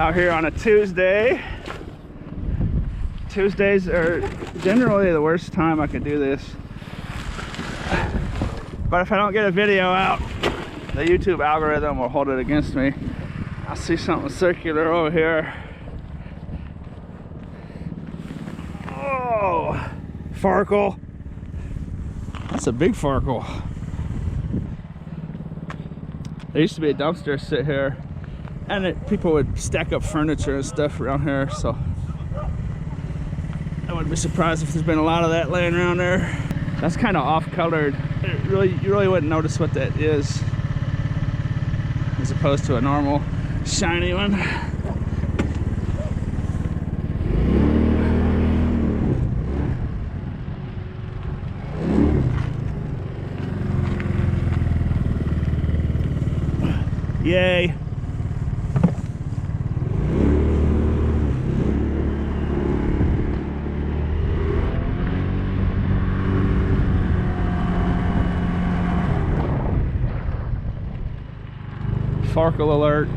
Out here on a Tuesday. Tuesdays are generally the worst time I could do this. But if I don't get a video out, the YouTube algorithm will hold it against me. I see something circular over here. Oh, Farkel. That's a big Farkel. There used to be a dumpster sit here, and people would stack up furniture and stuff around here, so I wouldn't be surprised if there's been a lot of that laying around there. That's kind of off-colored. You really wouldn't notice what that is, as opposed to a normal shiny one. Yay. Farkel alert.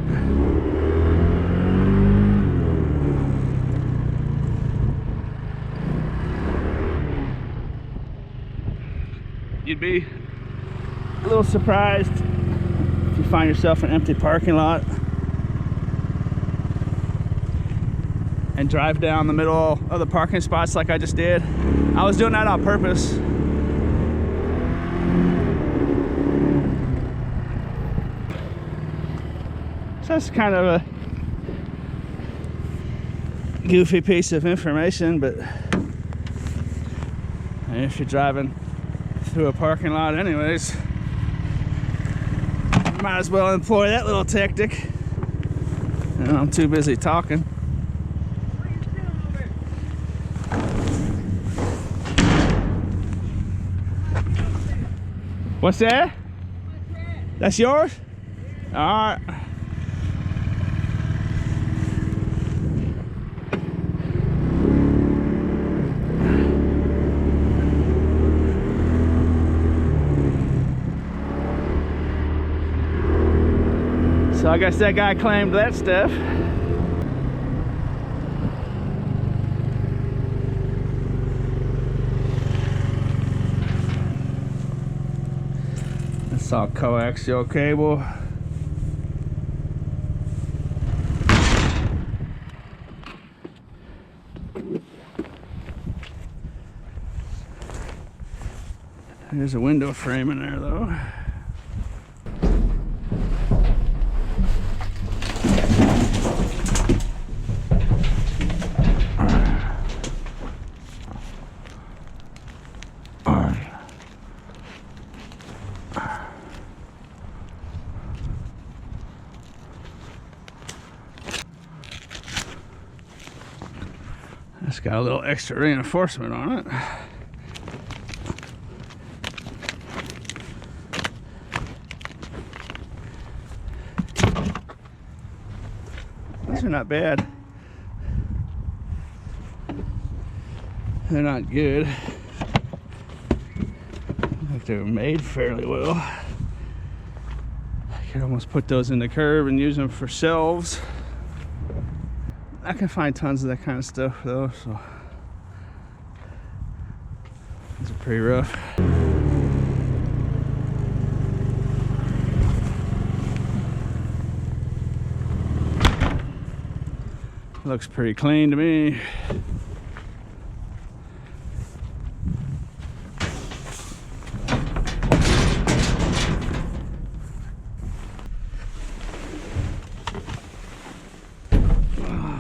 You'd be a little surprised if you find yourself in an empty parking lot and drive down the middle of the parking spots like I just did. I was doing that on purpose. So that's kind of a goofy piece of information, but if you're driving through a parking lot anyways, might as well employ that little tactic. And I'm too busy talking. What's that? That's yours? All right. So I guess that guy claimed that stuff. That's all coaxial cable. There's a window frame in there though. It's got a little extra reinforcement on it. These are not bad. They're not good. Look like they were made fairly well. I could almost put those in the curb and use them for shelves. I can find tons of that kind of stuff though, so these are pretty rough. Looks pretty clean to me.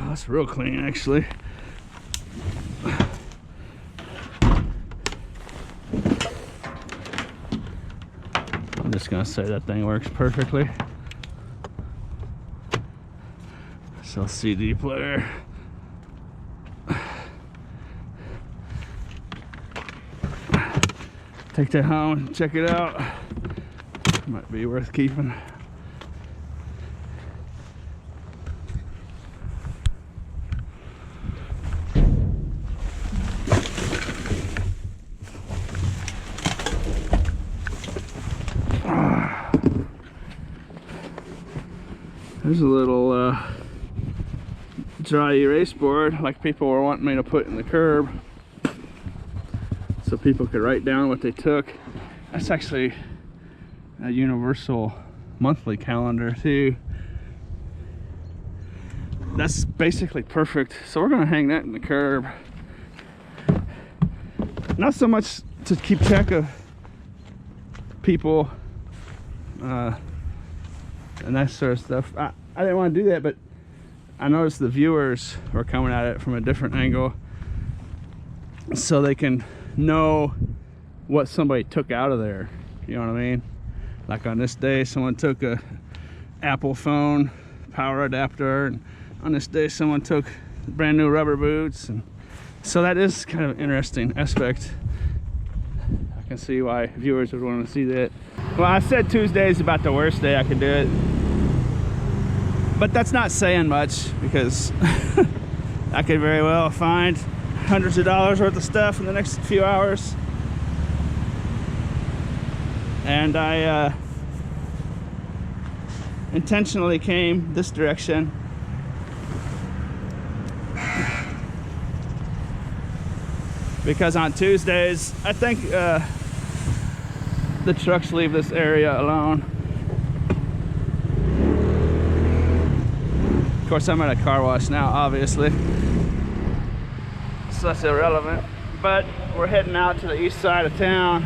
That's real clean, actually. I'm just gonna say that thing works perfectly. So CD player. Take that home and check it out. Might be worth keeping. There's a little dry erase board like people were wanting me to put in the curb, so people could write down what they took. That's actually a universal monthly calendar too. That's basically perfect. So we're gonna hang that in the curb. Not so much to keep track of people and that sort of stuff. I didn't want to do that, but I noticed the viewers were coming at it from a different angle, so they can know what somebody took out of there. You know what I mean? Like on this day, someone took a Apple phone power adapter, and on this day, someone took brand new rubber boots. And so that is kind of an interesting aspect. I can see why viewers would want to see that. Well, I said Tuesday is about the worst day I could do it, but that's not saying much, because I could very well find hundreds of dollars worth of stuff in the next few hours. And I intentionally came this direction because on Tuesdays, I think the trucks leave this area alone. Of course, I'm at a car wash now, obviously, so that's irrelevant. But we're heading out to the east side of town.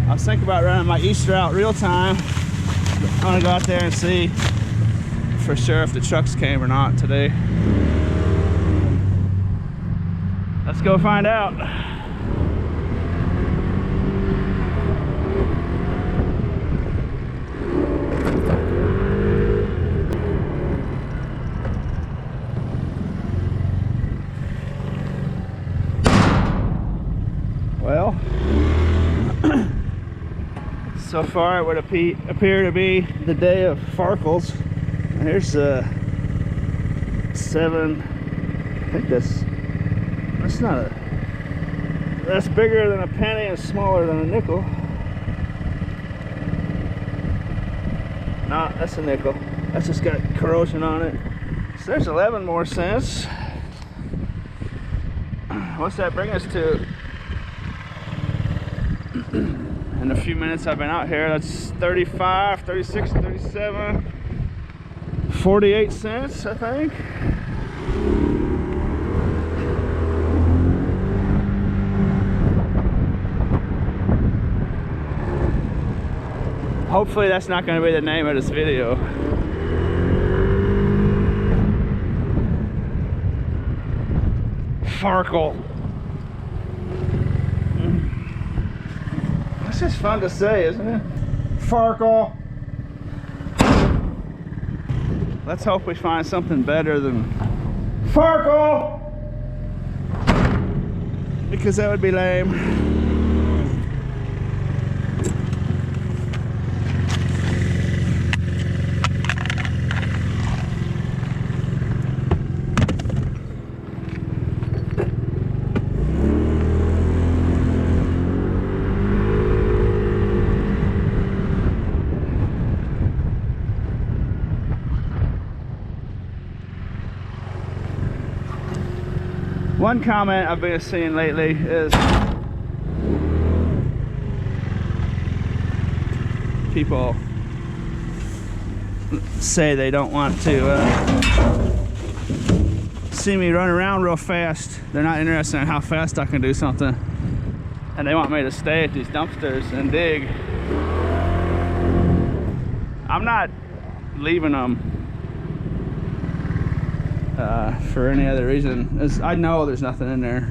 I was thinking about running my east route real time. I want to go out there and see for sure if the trucks came or not today. Let's go find out. Well, so far it would appear to be the day of Farkels. And here's 7. I think that's not a. That's bigger than a penny and smaller than a nickel. No, that's a nickel. That's just got corrosion on it. So there's 11 more cents. What's that bring us to? In a few minutes I've been out here, that's 35, 36, 37, 48 cents, I think. Hopefully that's not going to be the name of this video. Farkel. It's just fun to say, isn't it? Farkel. Let's hope we find something better than Farkel, because that would be lame. One comment I've been seeing lately is people say they don't want to see me run around real fast. They're not interested in how fast I can do something, and they want me to stay at these dumpsters and dig. I'm not leaving them for any other reason. I know there's nothing in there.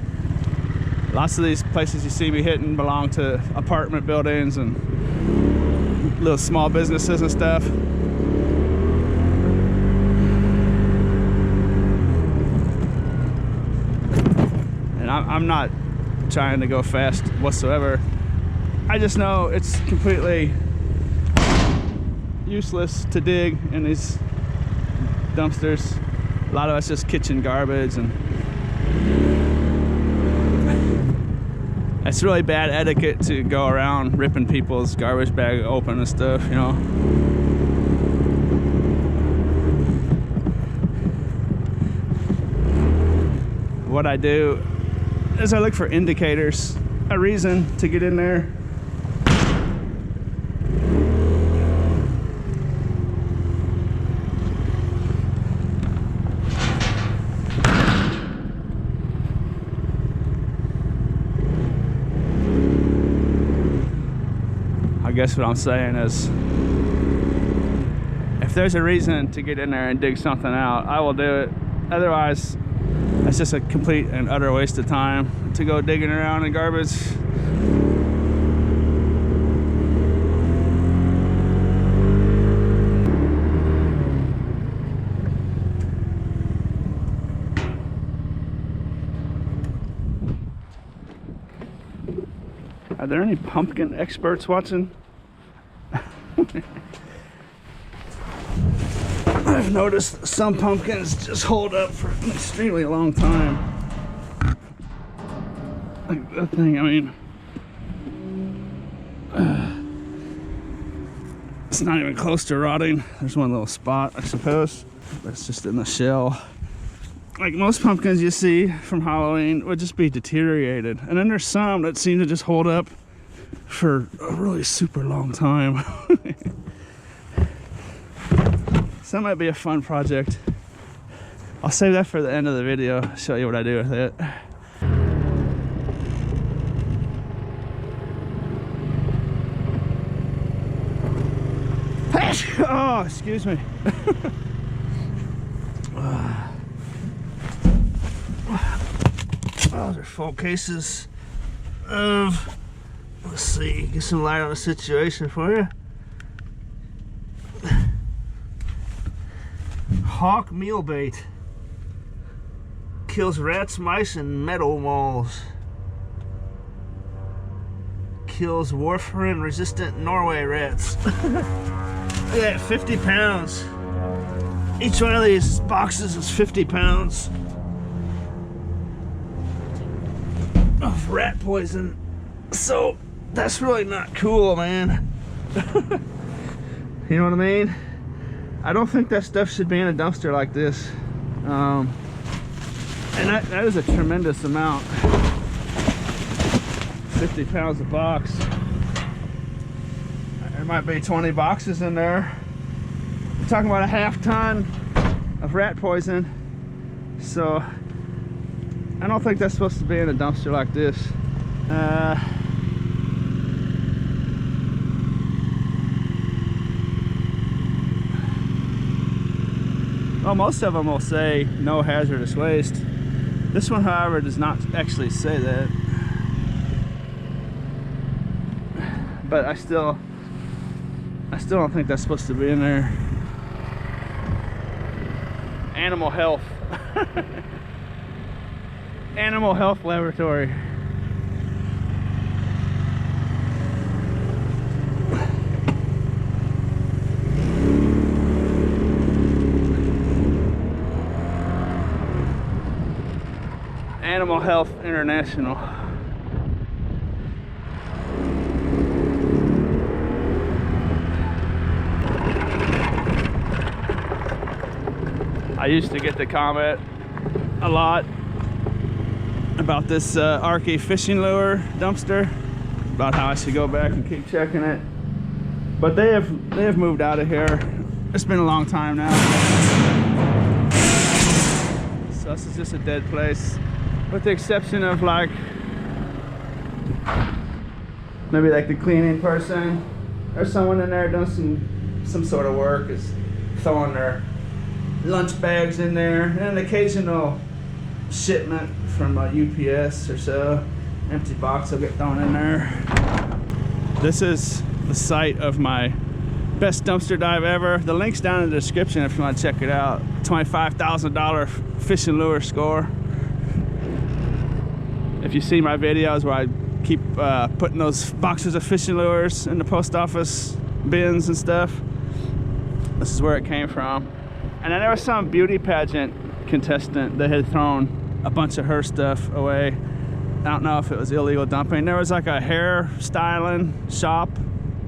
Lots of these places you see me hitting belong to apartment buildings and little small businesses and stuff. And I'm not trying to go fast whatsoever. I just know it's completely useless to dig in these dumpsters. A lot of it's just kitchen garbage, and It's really bad etiquette to go around ripping people's garbage bag open and stuff, you know. What I do is I look for indicators, a reason to get in there. I guess what I'm saying is, if there's a reason to get in there and dig something out, I will do it. Otherwise, it's just a complete and utter waste of time to go digging around in garbage. Are there any pumpkin experts watching? I've noticed some pumpkins just hold up for an extremely long time. Like that thing, I mean, it's not even close to rotting. There's one little spot, I suppose, but it's just in the shell. Like most pumpkins you see from Halloween would just be deteriorated. And then there's some that seem to just hold up for a really super long time. So that might be a fun project. I'll save that for the end of the video, show you what I do with it. Oh, excuse me. Those are full cases of, let's see, get some light on the situation for you. Hawk meal bait. Kills rats, mice, and meadow moles. Kills warfarin resistant Norway rats. Look at that, 50 pounds. Each one of these boxes is 50 pounds of rat poison. So that's really not cool, man. You know what I mean? I don't think that stuff should be in a dumpster like this. And that is a tremendous amount. 50 pounds a box. There might be 20 boxes in there. We're talking about a half ton of rat poison. So I don't think that's supposed to be in a dumpster like this. Well, most of them will say no hazardous waste. This one, however, does not actually say that. But I still don't think that's supposed to be in there. Animal health. Animal health laboratory. Animal Health International. I used to get the comment a lot about this Arky fishing lure dumpster, about how I should go back and keep checking it. But they have moved out of here. It's been a long time now. So this is just a dead place. With the exception of like maybe like the cleaning person or someone in there doing some sort of work, is throwing their lunch bags in there, and an occasional shipment from UPS or so, empty box will get thrown in there. This is the site of my best dumpster dive ever. The link's down in the description if you want to check it out. $25,000 fishing lure score. If you see my videos where I keep putting those boxes of fishing lures in the post office bins and stuff, this is where it came from. And then there was some beauty pageant contestant that had thrown a bunch of her stuff away. I don't know if it was illegal dumping. There was like a hair styling shop,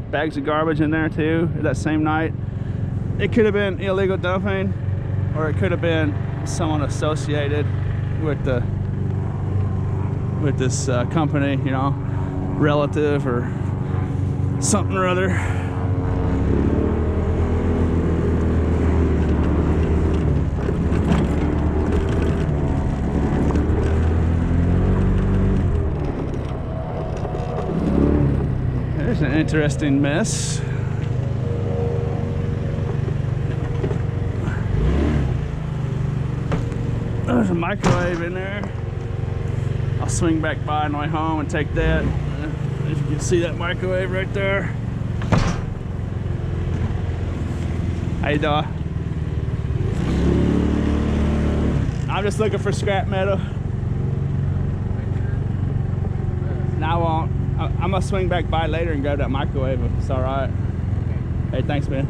bags of garbage in there too that same night. It could have been illegal dumping, or it could have been someone associated with this company, you know, relative or something or other. There's an interesting mess. There's a microwave in there. I'll swing back by on my way home and take that. If you can see that microwave right there. How you doing? I'm just looking for scrap metal. Now I won't. I'm gonna swing back by later and grab that microwave if it's alright. Hey, thanks, man.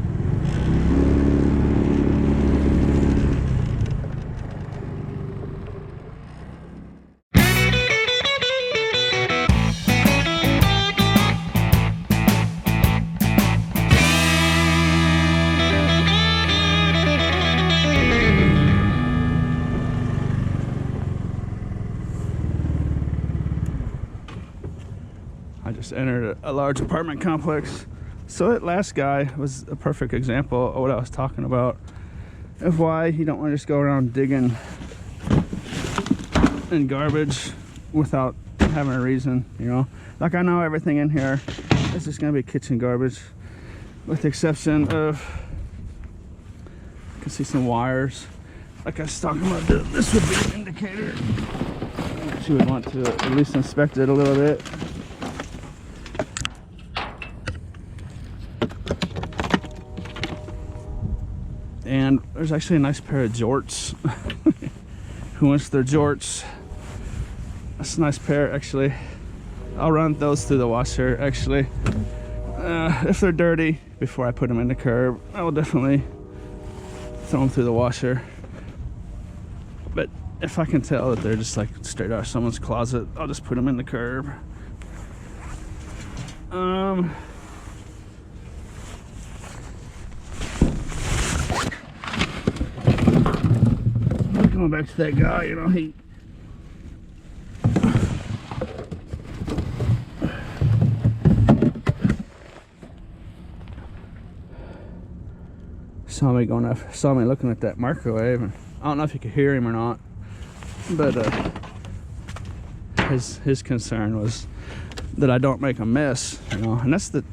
I just entered a large apartment complex. So that last guy was a perfect example of what I was talking about, of why you don't want to just go around digging in garbage without having a reason, you know. Like, I know everything in here is just gonna be kitchen garbage, with the exception of, you can see some wires. Like I was talking about, this would be an indicator. You would want to at least inspect it a little bit. And there's actually a nice pair of jorts. Who wants their jorts? That's a nice pair, actually. I'll run those through the washer, actually. If they're dirty, before I put them in the curb, I will definitely throw them through the washer. But if I can tell that they're just like straight out of someone's closet, I'll just put them in the curb. Going back to that guy, you know, he saw me looking at that microwave, and I don't know if you could hear him or not, but his concern was that I don't make a mess, you know. And that's the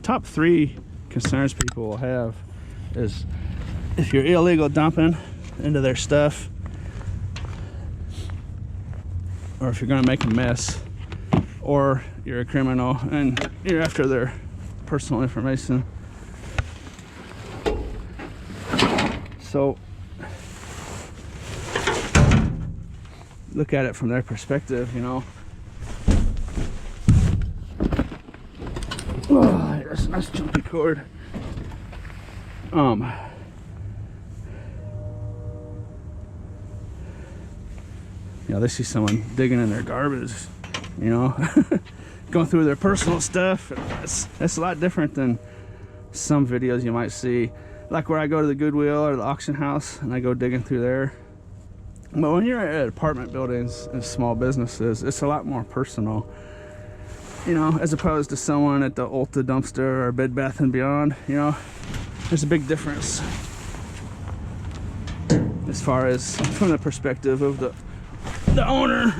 top 3 concerns people will have, is if you're illegal dumping into their stuff, or if you're gonna make a mess, or you're a criminal and you're after their personal information. So look at it from their perspective, you know. Oh, that's a nice jumpy cord. You know, they see someone digging in their garbage, you know, going through their personal stuff. That's a lot different than some videos you might see, like where I go to the Goodwill or the auction house and I go digging through there. But when you're at apartment buildings and small businesses, it's a lot more personal, you know, as opposed to someone at the Ulta dumpster or Bed Bath & Beyond. You know, there's a big difference as far as from the perspective of the owner.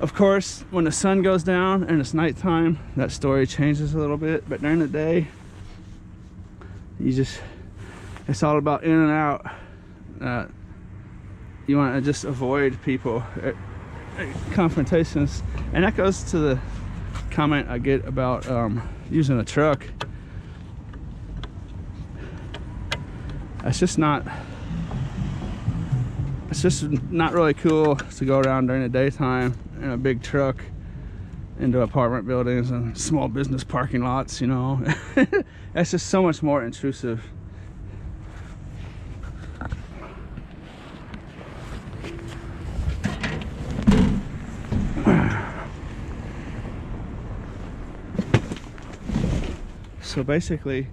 Of course, when the sun goes down and it's nighttime, that story changes a little bit, but during the day, it's all about in and out. You want to just avoid people, confrontations. And that goes to the comment I get about using a truck. It's just not really cool to go around during the daytime in a big truck into apartment buildings and small business parking lots, you know. That's just so much more intrusive. So basically,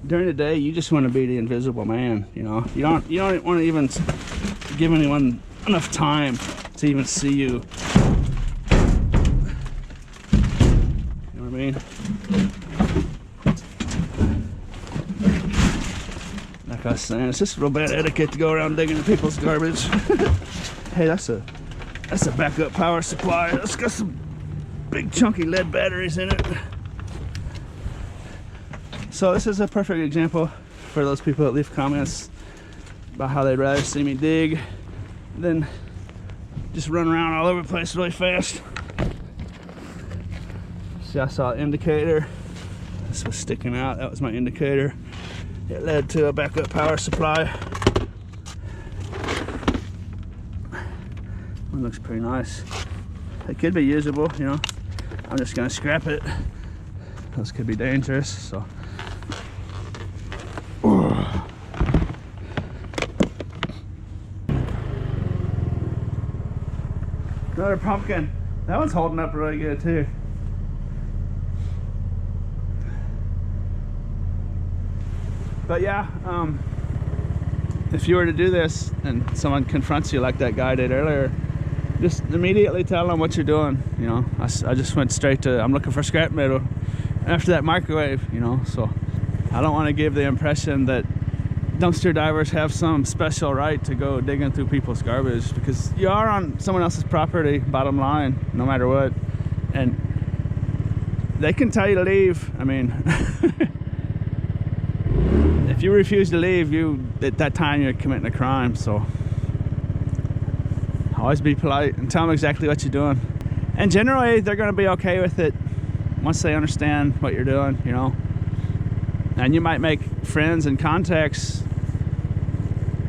during the day, you just want to be the invisible man. You know, you don't want to even give anyone enough time to even see you. You know what I mean? Like I was saying, it's just real bad etiquette to go around digging into people's garbage. Hey, that's a backup power supply. It's got some big chunky lead batteries in it. So this is a perfect example for those people that leave comments about how they'd rather see me dig than just run around all over the place really fast. See, I saw an indicator. This was sticking out. That was my indicator. It led to a backup power supply. One looks pretty nice. It could be usable, you know. I'm just gonna scrap it. Those could be dangerous, so. Another pumpkin. That one's holding up really good too. But yeah, if you were to do this and someone confronts you like that guy did earlier, just immediately tell them what you're doing. You know, I just went straight to, I'm looking for scrap metal after that microwave, you know. So I don't want to give the impression that dumpster divers have some special right to go digging through people's garbage, because you are on someone else's property, bottom line, no matter what. And they can tell you to leave. I mean, if you refuse to leave, at that time you're committing a crime. So always be polite and tell them exactly what you're doing. And generally they're going to be okay with it once they understand what you're doing, you know. And you might make friends and contacts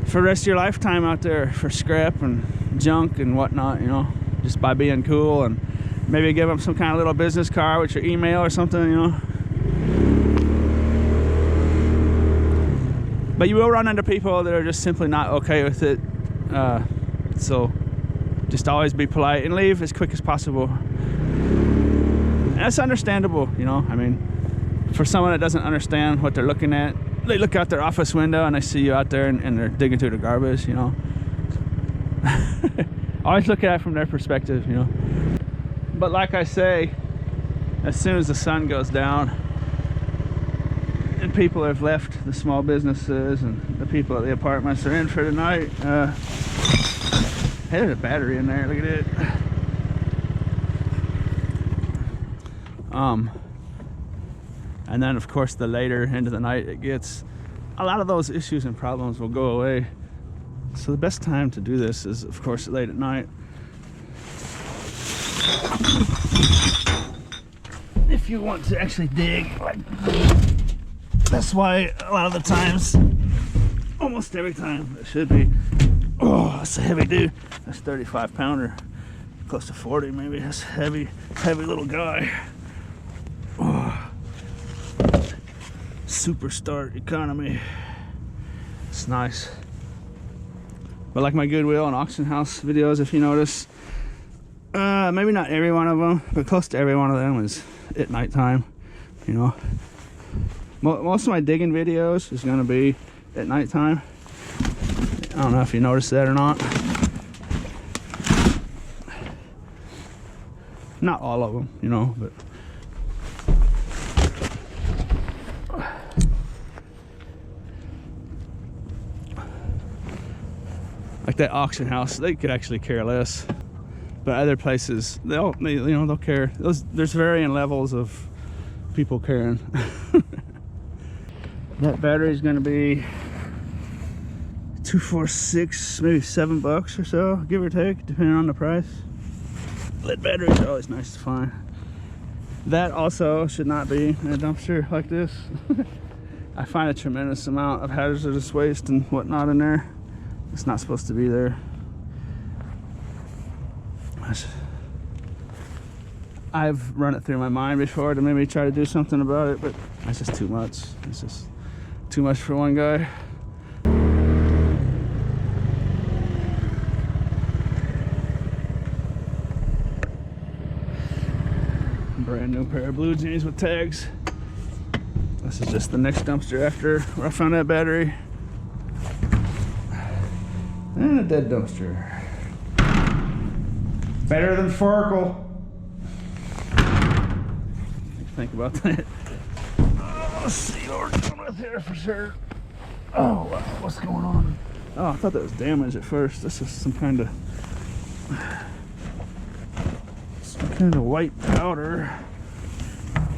for the rest of your lifetime out there for scrap and junk and whatnot, you know, just by being cool, and maybe give them some kind of little business card with your email or something, you know. But you will run into people that are just simply not okay with it. So just always be polite and leave as quick as possible. And that's understandable, you know. I mean, for someone that doesn't understand what they're looking at, they look out their office window and they see you out there and they're digging through the garbage, you know. Always look at it from their perspective, you know. But like I say, as soon as the sun goes down and people have left the small businesses and the people at the apartments are in for the night, hey, there's a battery in there, look at it. And then of course the later into the night it gets, a lot of those issues and problems will go away. So the best time to do this is of course late at night. If you want to actually dig, like, that's why a lot of the times, almost every time, it should be, oh, that's a heavy dude. That's 35 pounder, close to 40 maybe. That's a heavy little guy. Oh. Super start economy. It's nice. But like my Goodwill and auction house videos, if you notice, maybe not every one of them, but close to every one of them is at nighttime, you know. Most of my digging videos is going to be at nighttime. I don't know if you noticed that or not. Not all of them, you know, but like that auction house, they could actually care less. But other places, they'll care. There's varying levels of people caring. That battery is going to be $246, maybe $7 or so, give or take, depending on the price. Lead batteries are always nice to find. That also should not be in a dumpster like this. I find a tremendous amount of hazardous waste and whatnot in there. It's not supposed to be there. I've run it through my mind before to maybe try to do something about it, but that's just too much. It's just too much for one guy. Brand new pair of blue jeans with tags. This is just the next dumpster after where I found that battery. And a dead dumpster. Better than Farkel. Think about that. Oh, let's see what we're doing with here for sure. Oh, wow, what's going on? Oh, I thought that was damage at first. This is some kind of white powder.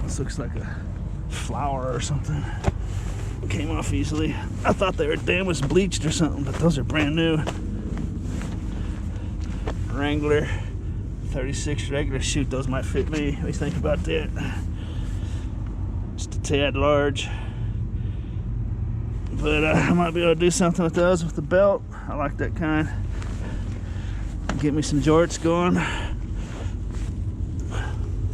This looks like a flower or something. Came off easily. I thought they were damaged, bleached or something, but those are brand new. Wrangler 36 regular. Shoot, those might fit me. What do you think about that? Just a tad large. But I might be able to do something with those with the belt. I like that kind. Get me some jorts going.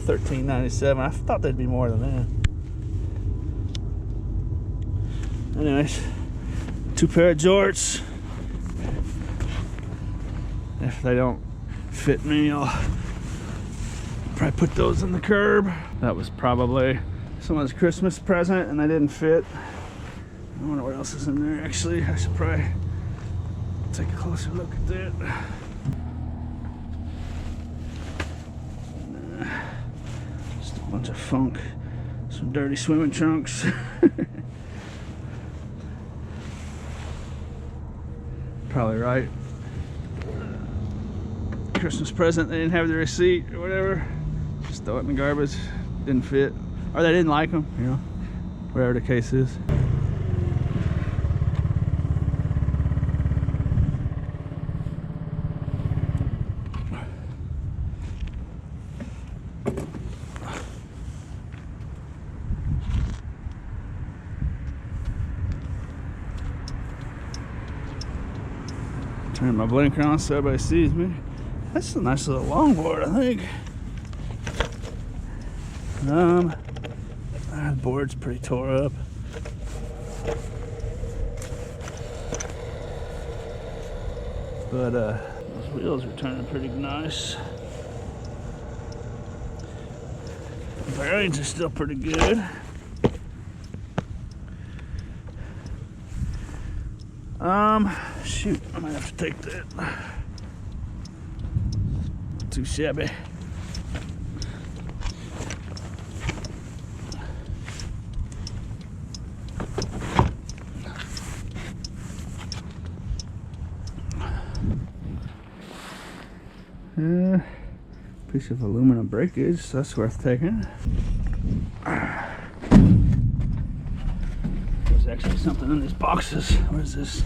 $13.97. I thought they'd be more than that. Anyways, 2 pair of jorts. If they don't fit me, I'll probably put those in the curb. That was probably someone's Christmas present and they didn't fit. I wonder what else is in there. Actually, I should probably take a closer look at that. Just a bunch of funk. Some dirty swimming trunks. Probably right. Christmas present, they didn't have the receipt or whatever. Just throw it in the garbage. Didn't fit. Or they didn't like them, you know. Whatever the case is. Turn my blinker on so everybody sees me. That's a nice little longboard, I think. The board's pretty tore up. But those wheels are turning pretty nice. The bearings are still pretty good. Shoot, I might have to take that. Too shabby. Piece of aluminum breakage, so that's worth taking. There's actually something in these boxes. What is this?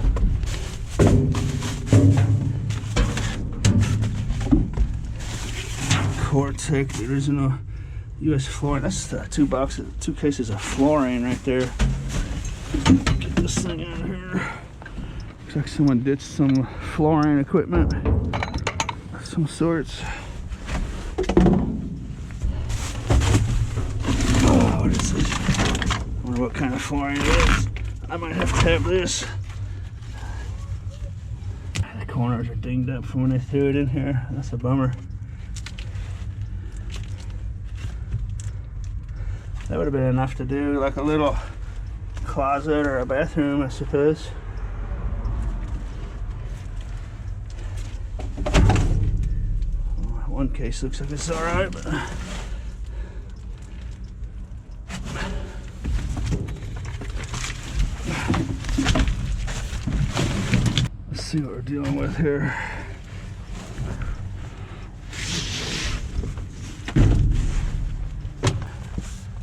Cortec, the original U.S. flooring. That's 2 cases of flooring right there. Get this thing out of here. Looks like someone ditched some flooring equipment of some sorts. Oh, what is this? I wonder what kind of flooring it is. I might have to have this. The corners are dinged up from when they threw it in here. That's a bummer. That would have been enough to do like a little closet or a bathroom, I suppose. One case looks like it's alright, but let's see what we're dealing with here.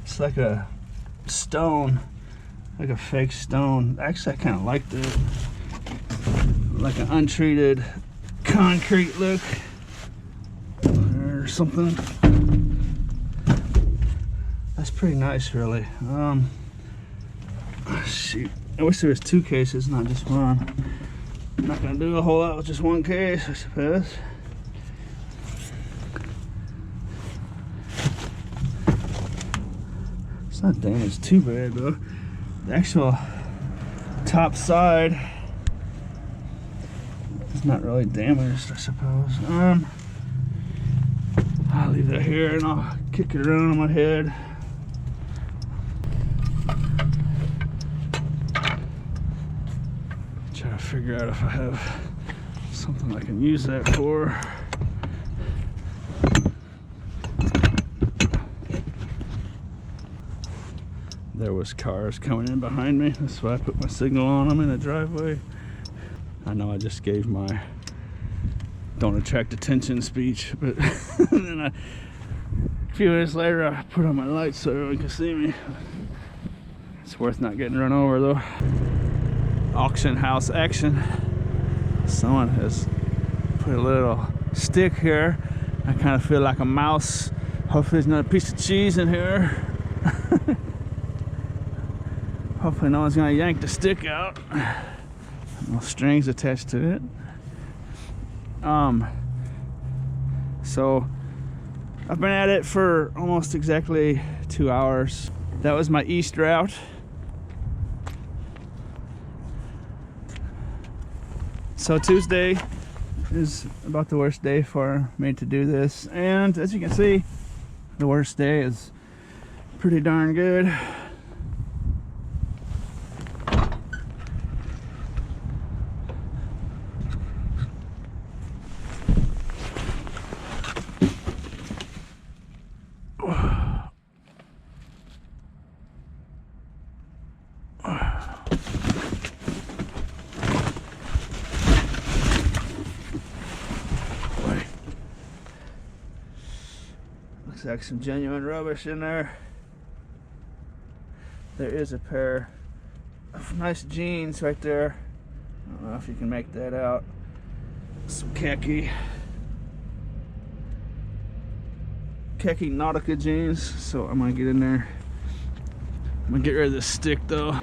It's like a stone, like a fake stone. Actually, I kind of like that. Like an untreated concrete look or something. That's pretty nice, really. Shoot, I wish there was 2 cases, not just one. I'm not gonna do a whole lot with just 1 case, I suppose. It's not damaged too bad though. The actual top side is not really damaged, I suppose. I'll leave that here and I'll kick it around on my head. Gotta figure out if I have something I can use that for. There was cars coming in behind me. That's why I put my signal on. I'm in a driveway. I know I just gave my don't attract attention speech, but then a few minutes later I put on my lights so everyone can see me. It's worth not getting run over though. Auction house action. Someone has put a little stick here. I kind of feel like a mouse. Hopefully there's not a piece of cheese in here. Hopefully no one's gonna yank the stick out. No strings attached to it. So I've been at it for almost exactly 2 hours. That was my east route. So Tuesday is about the worst day for me to do this, and as you can see, the worst day is pretty darn good. Looks like some genuine rubbish in there. There is a pair of nice jeans right there. I don't know if you can make that out. Some khaki Nautica jeans. So I'm gonna get in there. I'm gonna get rid of this stick though.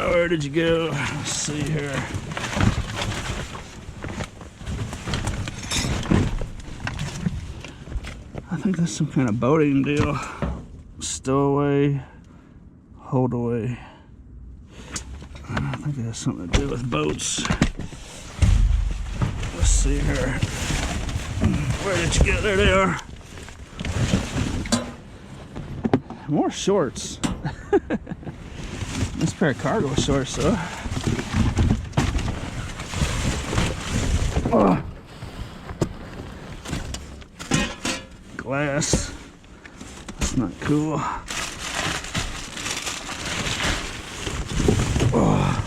Where did you go? Let's see here. I think that's some kind of boating deal. Stowaway, hold away. I think it has something to do with boats. Let's see here. Where did you go? There they are. More shorts. This pair of cargo shorts though. Oh. Glass. That's not cool. Oh.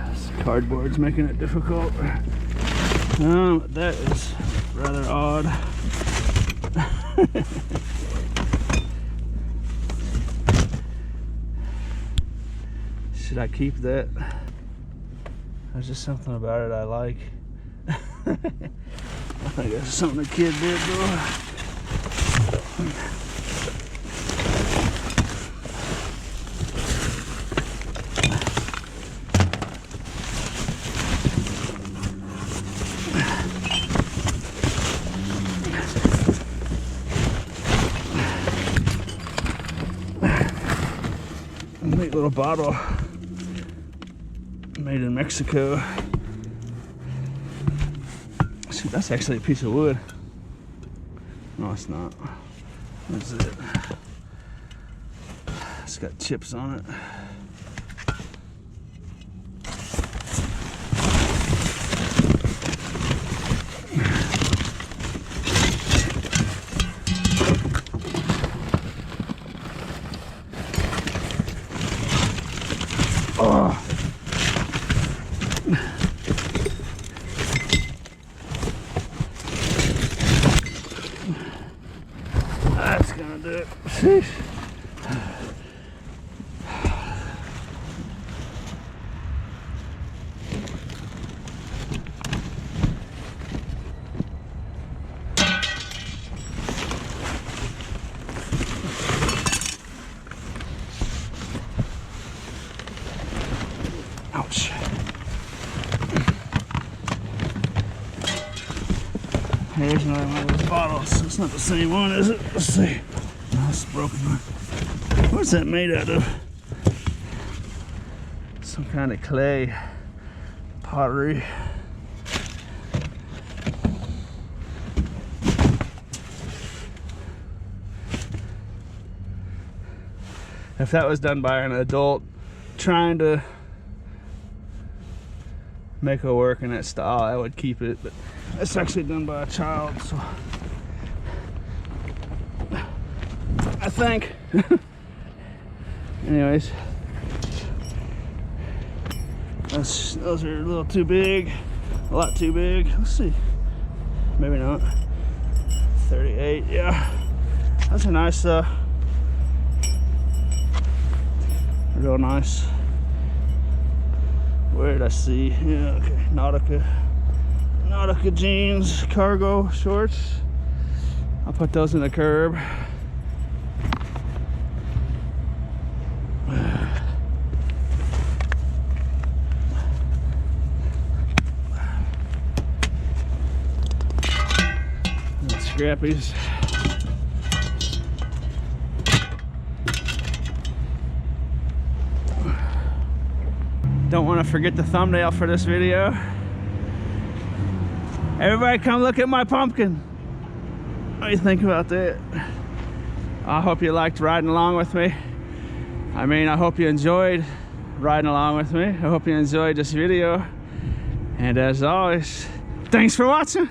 This cardboard's making it difficult. That is rather odd. Should I keep that? There's just something about it I like. I think that's something a kid did though. Neat little bottle made in Mexico. See, that's actually a piece of wood. No, it's not. What is it? It's got chips on it. Oh. That's gonna do it. Sheesh. Ouch. Here's another one of those bottles. It's not the same one, is it? Let's see. Oh, it's a broken one. What's that made out of? Some kind of clay pottery. If that was done by an adult trying to make it work in that style, I would keep it, but it's actually done by a child, so I think. Anyways, those are a little too big, a lot too big. Let's see, maybe not. 38, yeah, that's a nice, real nice. Where did I see? Yeah, okay, Nautica jeans, cargo shorts. I'll put those in the curb. Scrappies. Don't want to forget the thumbnail for this video. Everybody come look at my pumpkin. What do you think about that? I hope you liked riding along with me. I mean, I hope you enjoyed riding along with me. I hope you enjoyed this video. And as always, thanks for watching.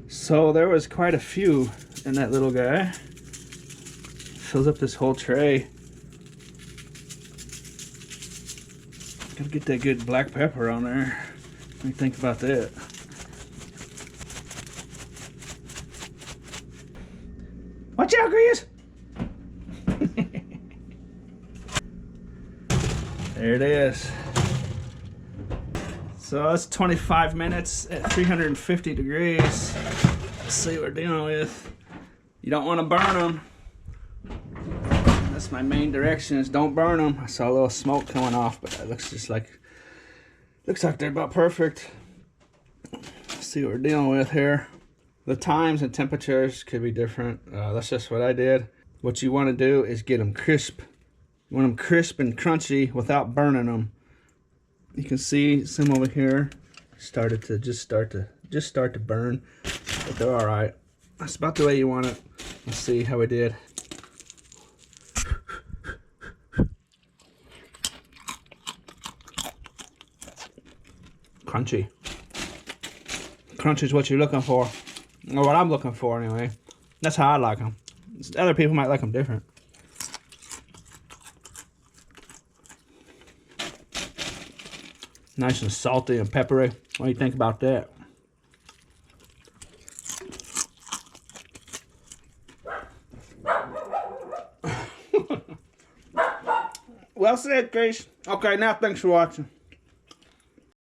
So there was quite a few in that little guy. Fills up this whole tray. Gotta get that good black pepper on there. What do you think about that? Watch out, Grease! There it is. So that's 25 minutes at 350 degrees. Let's see what we're dealing with. You don't want to burn them. That's my main direction, is don't burn them. I saw a little smoke coming off, but it looks like they're about perfect. Let's see what we're dealing with here. The times and temperatures could be different. That's just what I did. What you want to do is get them crisp. You want them crisp and crunchy without burning them. You can see some over here started to just start to burn, but they're all right. That's about the way you want it. Let's see how we did. Crunchy. Crunchy is what you're looking for, or what I'm looking for anyway. That's how I like them. Other people might like them different. Nice and salty and peppery. What do you think about that? Well said, Grace. Okay, now thanks for watching.